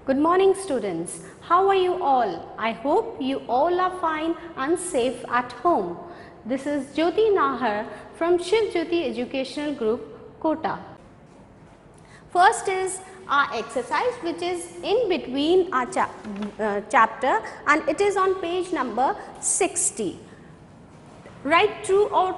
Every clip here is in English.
Good morning students. How are you all? I hope you all are fine and safe at home. This is Jyoti Nahar from Shiv Jyoti Educational Group, Kota. First is our exercise which is in between our chapter and it is on page number 60. Write true or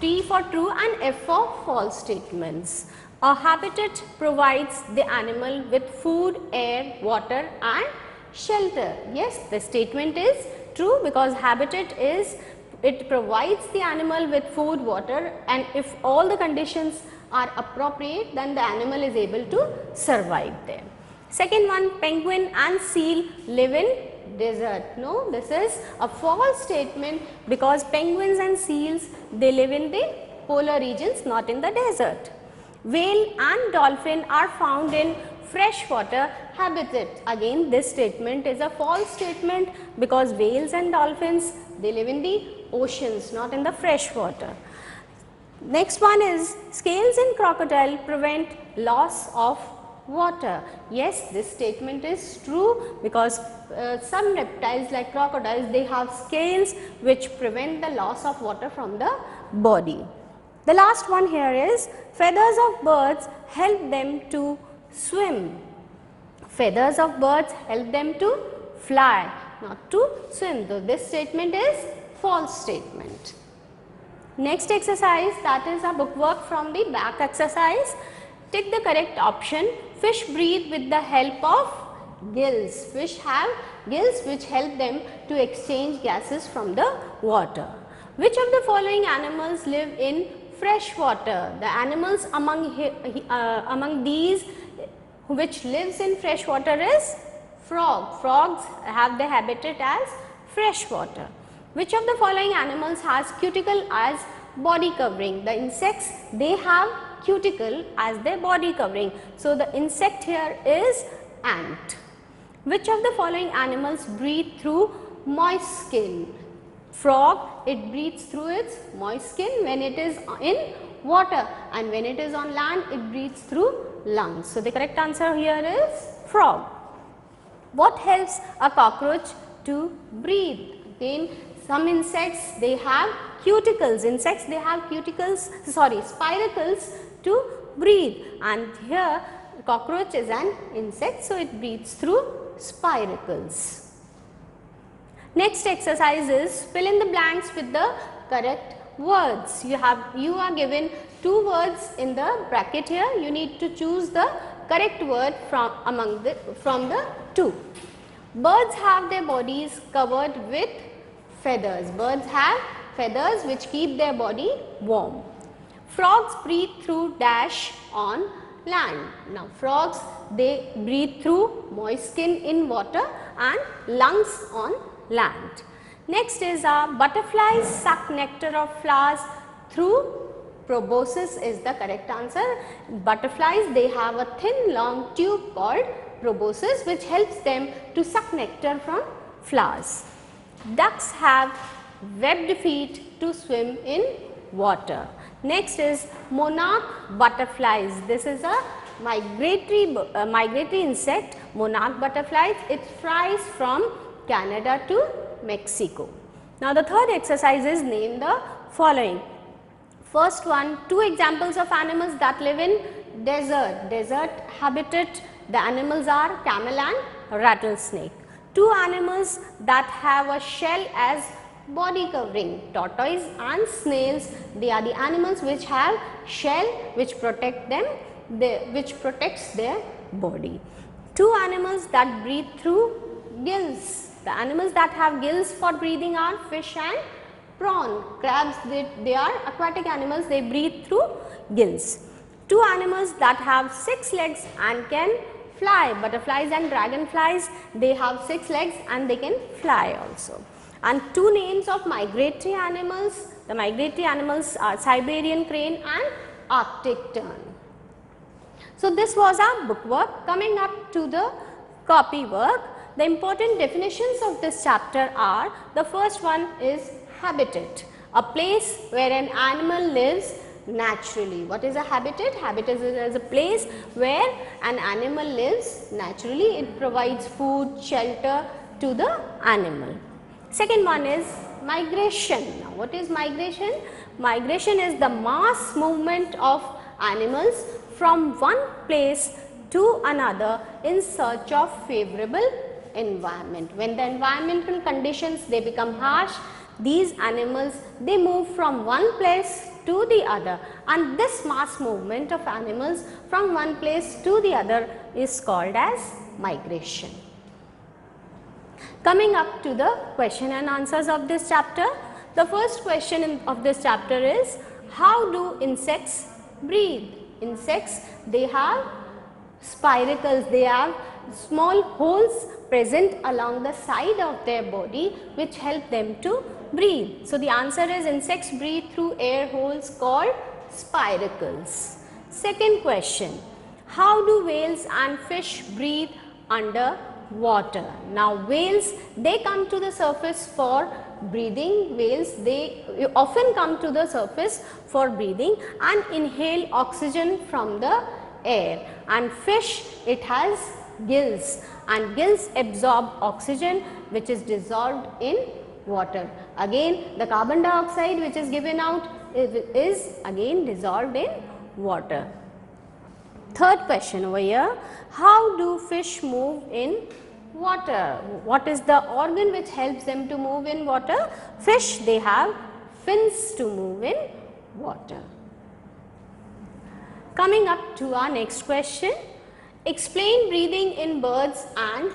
T for true and F for false statements. A habitat provides the animal with food, air, water and shelter. Yes, the statement is true because habitat is, it provides the animal with food, water, and if all the conditions are appropriate, then the animal is able to survive there. Second one, penguin and seal live in desert. No, this is a false statement because penguins and seals, they live in the polar regions, not in the desert. Whale and dolphin are found in freshwater habitat. Again, this statement is a false statement because whales and dolphins, they live in the oceans, not in the freshwater. Next one is scales in crocodile prevent loss of water. Yes, this statement is true because some reptiles like crocodiles, they have scales which prevent the loss of water from the body. The last one here is feathers of birds help them to swim. Feathers of birds help them to fly, not to swim. So, this statement is false statement. Next exercise, that is a bookwork from the back exercise. Tick the correct option. Fish breathe with the help of gills. Fish have gills which help them to exchange gases from the water. Which of the following animals live in fresh water? The animals among these which lives in fresh water is frog. Frogs have their habitat as fresh water. Which of the following animals has cuticle as body covering? The insects, they have cuticle as their body covering. So, the insect here is ant. Which of the following animals breathe through moist skin? Frog, it breathes through its moist skin when it is in water, and when it is on land, it breathes through lungs. So, the correct answer here is frog. What helps a cockroach to breathe? Again, some insects, they have cuticles. Insects, they have cuticles, spiracles to breathe, and here cockroach is an insect, so it breathes through spiracles. Next exercise is fill in the blanks with the correct words. You are given two words in the bracket here. You need to choose the correct word from the two. Birds have their bodies covered with feathers. Birds have feathers which keep their body warm. Frogs breathe through dash on land. Now, frogs, they breathe through moist skin in water and lungs on land. Next is butterflies suck nectar of flowers through proboscis is the correct answer. Butterflies, they have a thin long tube called proboscis which helps them to suck nectar from flowers. Ducks have webbed feet to swim in water. Next is monarch butterflies. This is a migratory insect, monarch butterflies. It flies from Canada to Mexico. Now, the third exercise is name the following. First one, two examples of animals that live in desert. Desert habitat, the animals are camel and rattlesnake. Two animals that have a shell as body covering, tortoise and snails. They are the animals which have shell which protect them, which protects their body. Two animals that breathe through gills. The animals that have gills for breathing are fish and prawn. Crabs, they are aquatic animals, they breathe through gills. Two animals that have 6 legs and can fly. Butterflies and dragonflies, they have 6 legs and they can fly also. And two names of migratory animals. The migratory animals are Siberian crane and Arctic tern. So, this was our bookwork. Coming up to the copy work. The important definitions of this chapter are, the first one is habitat, a place where an animal lives naturally. What is a habitat? Habitat is a place where an animal lives naturally. It provides food, shelter to the animal. Second one is migration. Now, what is migration? Migration is the mass movement of animals from one place to another in search of favorable environment. When the environmental conditions they become harsh, these animals they move from one place to the other, and this mass movement of animals from one place to the other is called as migration. Coming up to the question and answers of this chapter, the first question of this chapter is, how do insects breathe? Insects, they have spiracles, they have small holes present along the side of their body which help them to breathe. So, the answer is insects breathe through air holes called spiracles. Second question, how do whales and fish breathe under water? Now, whales they come to the surface for breathing. Whales they often come to the surface for breathing and inhale oxygen from the air, and fish it has gills, and gills absorb oxygen which is dissolved in water. Again the carbon dioxide which is given out is again dissolved in water. Third question over here, how do fish move in water? What is the organ which helps them to move in water? Fish they have fins to move in water. Coming up to our next question, explain breathing in birds and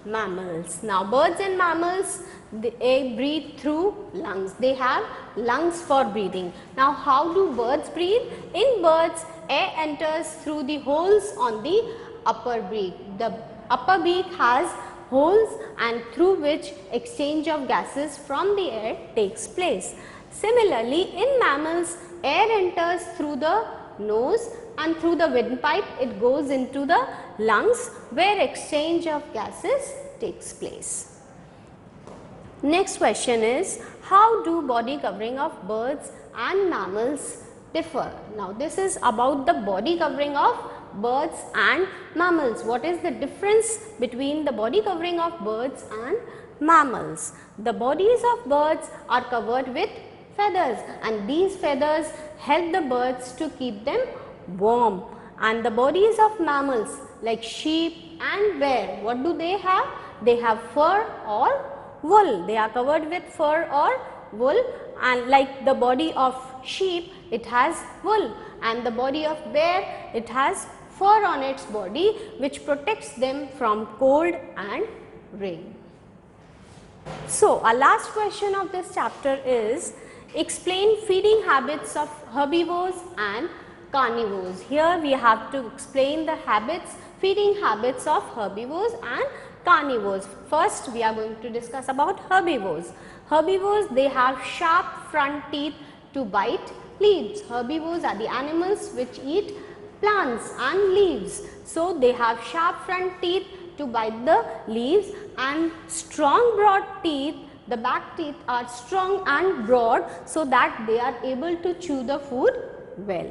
mammals. Now, birds and mammals they breathe through lungs. They have lungs for breathing. Now, how do birds breathe? In birds, air enters through the holes on the upper beak. The upper beak has holes and through which exchange of gases from the air takes place. Similarly, in mammals, air enters through the nose and through the windpipe it goes into the lungs where exchange of gases takes place. Next question is, how do body covering of birds and mammals differ? Now, this is about the body covering of birds and mammals. What is the difference between the body covering of birds and mammals? The bodies of birds are covered with feathers, and these feathers help the birds to keep them warm, and the bodies of mammals like sheep and bear, what do they have? They have fur or wool. They are covered with fur or wool, and like the body of sheep it has wool, and the body of bear it has fur on its body which protects them from cold and rain. So, our last question of this chapter is, explain feeding habits of herbivores and carnivores. Here we have to explain the feeding habits of herbivores and carnivores. First we are going to discuss about herbivores. Herbivores they have sharp front teeth to bite leaves. Herbivores are the animals which eat plants and leaves. So, they have sharp front teeth to bite the leaves and strong broad teeth. The back teeth are strong and broad so that they are able to chew the food well.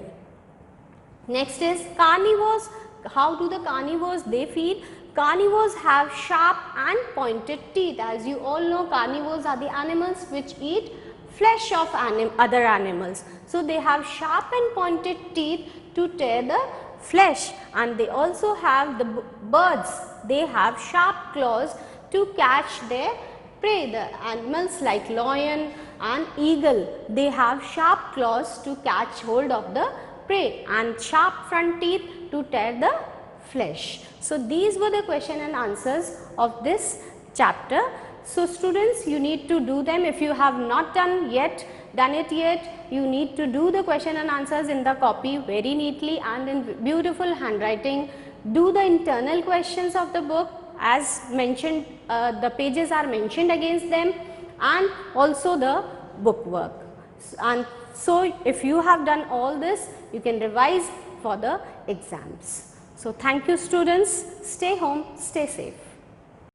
Next is carnivores. How do the carnivores they feed? Carnivores have sharp and pointed teeth. As you all know, carnivores are the animals which eat flesh of other animals. So, they have sharp and pointed teeth to tear the flesh, and they also have the birds. They have sharp claws to catch their prey. The animals like lion and eagle, they have sharp claws to catch hold of the prey and sharp front teeth to tear the flesh. So, these were the question and answers of this chapter. So, students, you need to do them. If you have not done it yet, you need to do the question and answers in the copy very neatly and in beautiful handwriting. Do the internal questions of the book as mentioned, the pages are mentioned against them, and also the book work. And so, if you have done all this, you can revise for the exams. So, thank you students, stay home, stay safe.